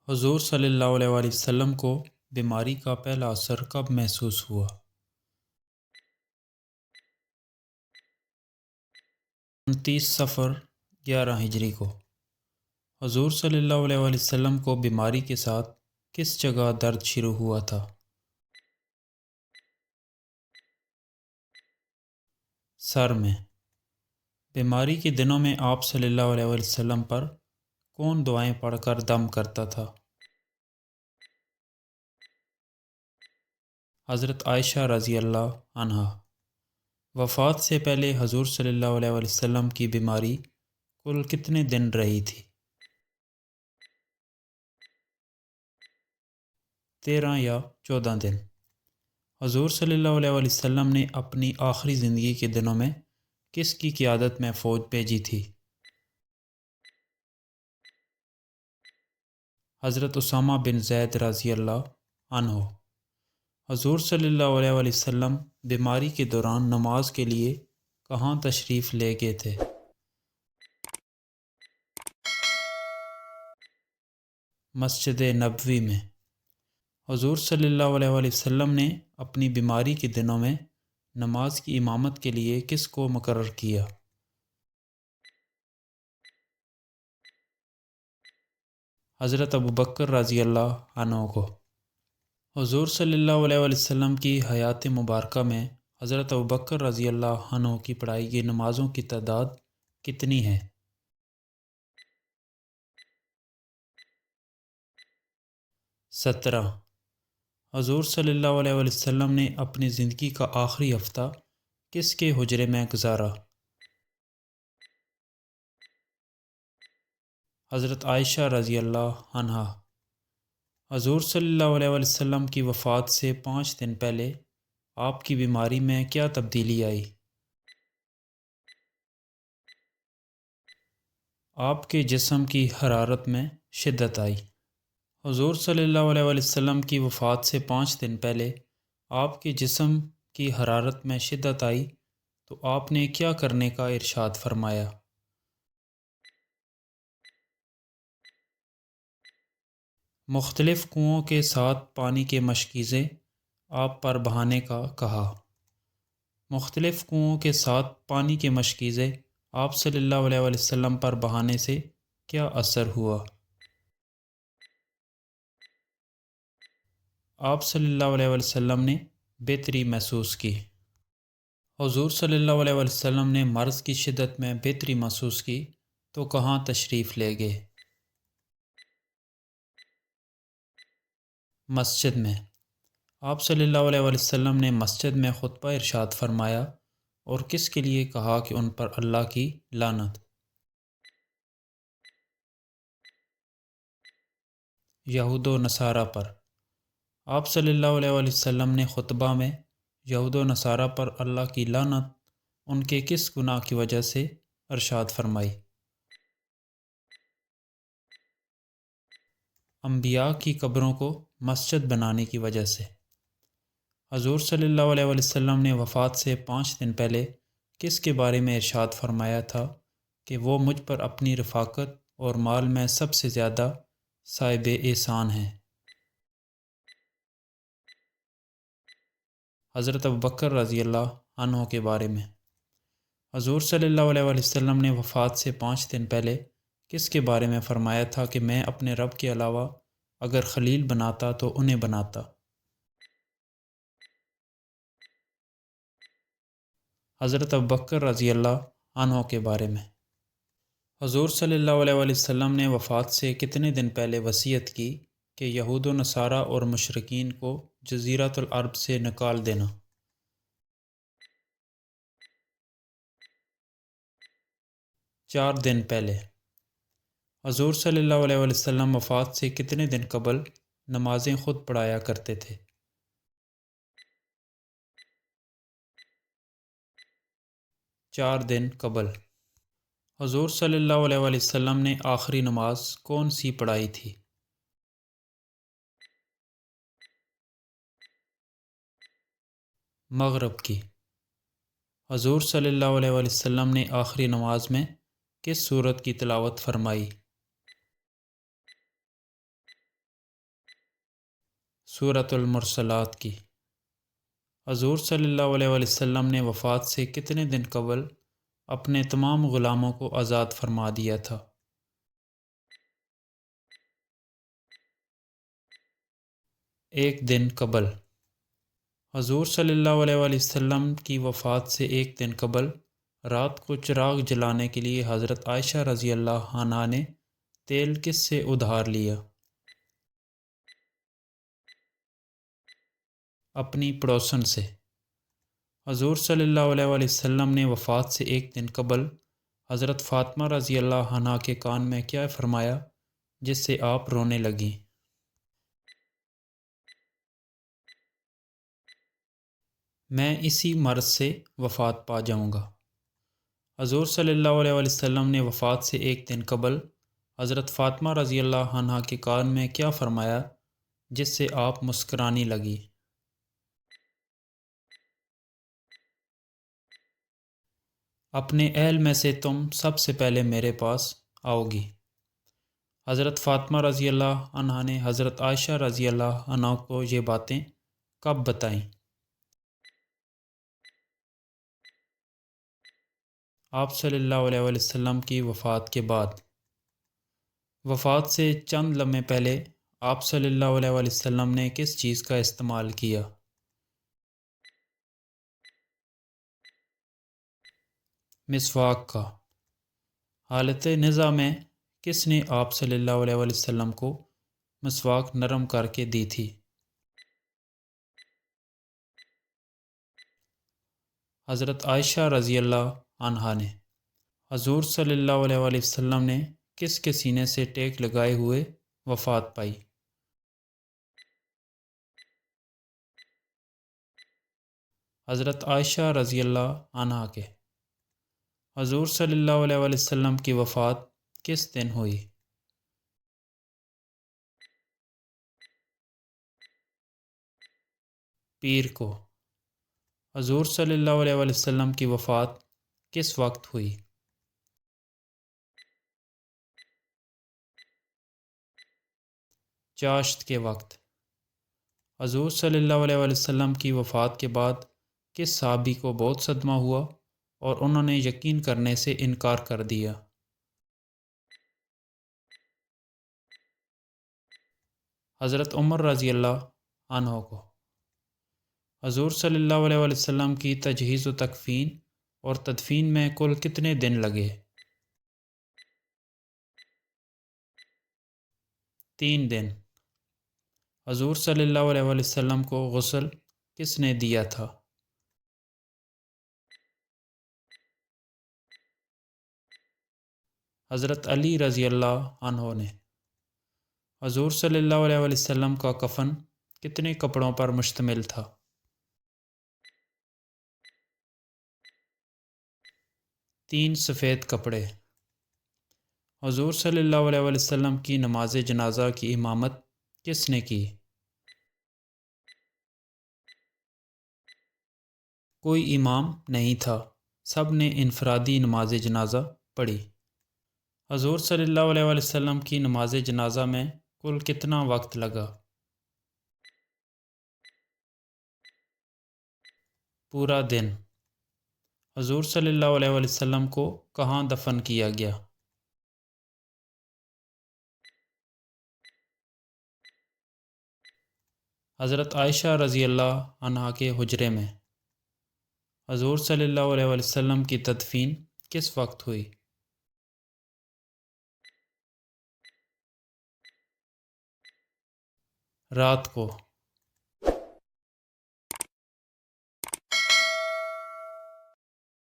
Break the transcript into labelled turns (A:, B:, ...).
A: حضور صلی اللہ علیہ وآلہ وسلم کو بیماری کا پہلا اثر کب محسوس ہوا؟ 29 صفر 11 ہجری کو حضور صلی اللہ علیہ وآلہ وسلم کو بیماری کے ساتھ کس جگہ درد شروع ہوا تھا؟ سر میں۔ بیماری کے دنوں میں آپ صلی اللہ علیہ وآلہ وسلم پر کون دعائیں پڑھ کر دم کرتا تھا؟ حضرت عائشہ رضی اللہ عنہا۔ وفات سے پہلے حضور صلی اللہ علیہ وآلہ وسلم کی بیماری کل کتنے دن رہی تھی؟ 13 یا 14 دن۔ حضور صلی اللہ علیہ وآلہ وسلم نے اپنی آخری زندگی کے دنوں میں کس کی قیادت میں فوج بھیجی تھی؟ حضرت اسامہ بن زید رضی اللہ عنہ۔ حضور صلی اللہ علیہ وآلہ وسلم بیماری کے دوران نماز کے لیے کہاں تشریف لے گئے تھے؟ مسجد نبوی میں۔ حضور صلی اللہ علیہ وآلہ وسلم نے اپنی بیماری کے دنوں میں نماز کی امامت کے لیے کس کو مقرر کیا؟ حضرت ابوبکر رضی اللہ عنہ کو۔ حضور صلی اللہ علیہ وآلہ وسلم کی حیات مبارکہ میں حضرت ابوبکر رضی اللہ عنہ کی پڑھائی کی نمازوں کی تعداد کتنی ہے؟ 17۔ حضور صلی اللہ علیہ وآلہ وسلم نے اپنی زندگی کا آخری ہفتہ کس کے حجرے میں گزارا؟ حضرت عائشہ رضی اللہ عنہا۔ حضور صلی اللہ علیہ وآلہ وسلم کی وفات سے 5 دن پہلے آپ کی بیماری میں کیا تبدیلی آئی؟ آپ کے جسم کی حرارت میں شدت آئی۔ حضور صلی اللہ علیہ وآلہ وسلم کی وفات سے 5 دن پہلے آپ کے جسم کی حرارت میں شدت آئی تو آپ نے کیا کرنے کا ارشاد فرمایا؟ مختلف کنوؤں کے ساتھ پانی کے مشکیزیں آپ پر بہانے کا کہا۔ مختلف کنوؤں کے ساتھ پانی کے مشکیزیں آپ صلی اللہ علیہ وآلہ وسلم پر بہانے سے کیا اثر ہوا؟ آپ صلی اللہ علیہ وآلہ وسلم نے بہتری محسوس کی۔ حضور صلی اللہ علیہ وآلہ وسلم نے مرض کی شدت میں بہتری محسوس کی تو کہاں تشریف لے گئے؟ مسجد میں۔ آپ صلی اللہ علیہ وآلہ وسلم نے مسجد میں خطبہ ارشاد فرمایا اور کس کے لیے کہا کہ ان پر اللہ کی لعنت؟ یہود و نصارہ پر۔ آپ صلی اللہ علیہ وآلہ وسلم نے خطبہ میں یہود و نصارہ پر اللہ کی لعنت ان کے کس گناہ کی وجہ سے ارشاد فرمائی؟ انبیاء کی قبروں کو مسجد بنانے کی وجہ سے۔ حضور صلی اللہ علیہ وآلہ وسلم نے وفات سے 5 دن پہلے کس کے بارے میں ارشاد فرمایا تھا کہ وہ مجھ پر اپنی رفاقت اور مال میں سب سے زیادہ صاحب احسان ہیں؟ حضرت ابوبکر رضی اللہ عنہ کے بارے میں۔ حضور صلی اللہ علیہ وآلہ وسلم نے وفات سے 5 دن پہلے کس کے بارے میں فرمایا تھا کہ میں اپنے رب کے علاوہ اگر خلیل بناتا تو انہیں بناتا؟ حضرت ابوبکر رضی اللہ عنہ کے بارے میں۔ حضور صلی اللہ علیہ وآلہ وسلم نے وفات سے کتنے دن پہلے وصیت کی کہ یہود و نصارہ اور مشرکین کو جزیرۃ العرب سے نکال دینا؟ 4 دن پہلے۔ حضور صلی اللہ علیہ وآلہ وسلم وفات سے کتنے دن قبل نمازیں خود پڑھایا کرتے تھے؟ 4 دن قبل۔ حضور صلی اللہ علیہ وآلہ وسلم نے آخری نماز کون سی پڑھائی تھی؟ مغرب کی۔ حضور صلی اللہ علیہ وآلہ وسلم نے آخری نماز میں کس سورت کی تلاوت فرمائی؟ سورۃ المرسلات کی۔ حضور صلی اللہ علیہ وسلم نے وفات سے کتنے دن قبل اپنے تمام غلاموں کو آزاد فرما دیا تھا؟ 1 دن قبل۔ حضور صلی اللہ علیہ وسلم کی وفات سے 1 دن قبل رات کو چراغ جلانے کے لیے حضرت عائشہ رضی اللہ عنہا نے تیل کس سے ادھار لیا؟ اپنی پڑوسن سے۔ حضور صلی اللہ علیہ وسلم نے وفات سے 1 دن قبل حضرت فاطمہ رضی اللہ عنہا کے کان میں کیا فرمایا جس سے آپ رونے لگیں؟ میں اسی مرض سے وفات پا جاؤں گا۔ حضور صلی اللہ علیہ وسلم نے وفات سے 1 دن قبل حضرت فاطمہ رضی اللہ عنہا کے کان میں کیا فرمایا جس سے آپ مسکرانے لگی؟ اپنے اہل میں سے تم سب سے پہلے میرے پاس آؤ گی۔ حضرت فاطمہ رضی اللہ عنہا نے حضرت عائشہ رضی اللہ عنہا کو یہ باتیں کب بتائیں؟ آپ صلی اللہ علیہ وسلم کی وفات کے بعد۔ وفات سے چند لمحے پہلے آپ صلی اللہ علیہ وسلم نے کس چیز کا استعمال کیا؟ مسواک کا۔ حالت نزا میں کس نے آپ صلی اللہ علیہ وسلم کو مسواک نرم کر کے دی تھی؟ حضرت عائشہ رضی اللہ عنہا نے۔ حضور صلی اللہ علیہ وسلم نے کس کے سینے سے ٹیک لگائے ہوئے وفات پائی؟ حضرت عائشہ رضی اللہ عنہا کے۔ حضور صلی اللہ علیہ وسلم کی وفات کس دن ہوئی؟ پیر کو۔ حضور صلی اللہ علیہ وسلم کی وفات کس وقت ہوئی؟ چاشت کے وقت۔ حضور صلی اللہ علیہ وسلم کی وفات کے بعد کس صحابی کو بہت صدمہ ہوا اور انہوں نے یقین کرنے سے انکار کر دیا؟ حضرت عمر رضی اللہ عنہ کو۔ حضور صلی اللہ علیہ وسلم کی تجہیز و تکفین اور تدفین میں کل کتنے دن لگے؟ 3 دن۔ حضور صلی اللہ علیہ وسلم کو غسل کس نے دیا تھا؟ حضرت علی رضی اللہ عنہ نے۔ حضور صلی اللہ علیہ وسلم کا کفن کتنے کپڑوں پر مشتمل تھا؟ 3 سفید کپڑے۔ حضور صلی اللہ علیہ وسلم کی نماز جنازہ کی امامت کس نے کی؟ کوئی امام نہیں تھا، سب نے انفرادی نماز جنازہ پڑھی۔ حضور صلی اللہ علیہ وسلم کی نماز جنازہ میں کل کتنا وقت لگا؟ پورا دن۔ حضور صلی اللہ علیہ وسلم کو کہاں دفن کیا گیا؟ حضرت عائشہ رضی اللہ عنہا کے حجرے میں۔ حضور صلی اللہ علیہ وسلم کی تدفین کس وقت ہوئی؟ رات کو۔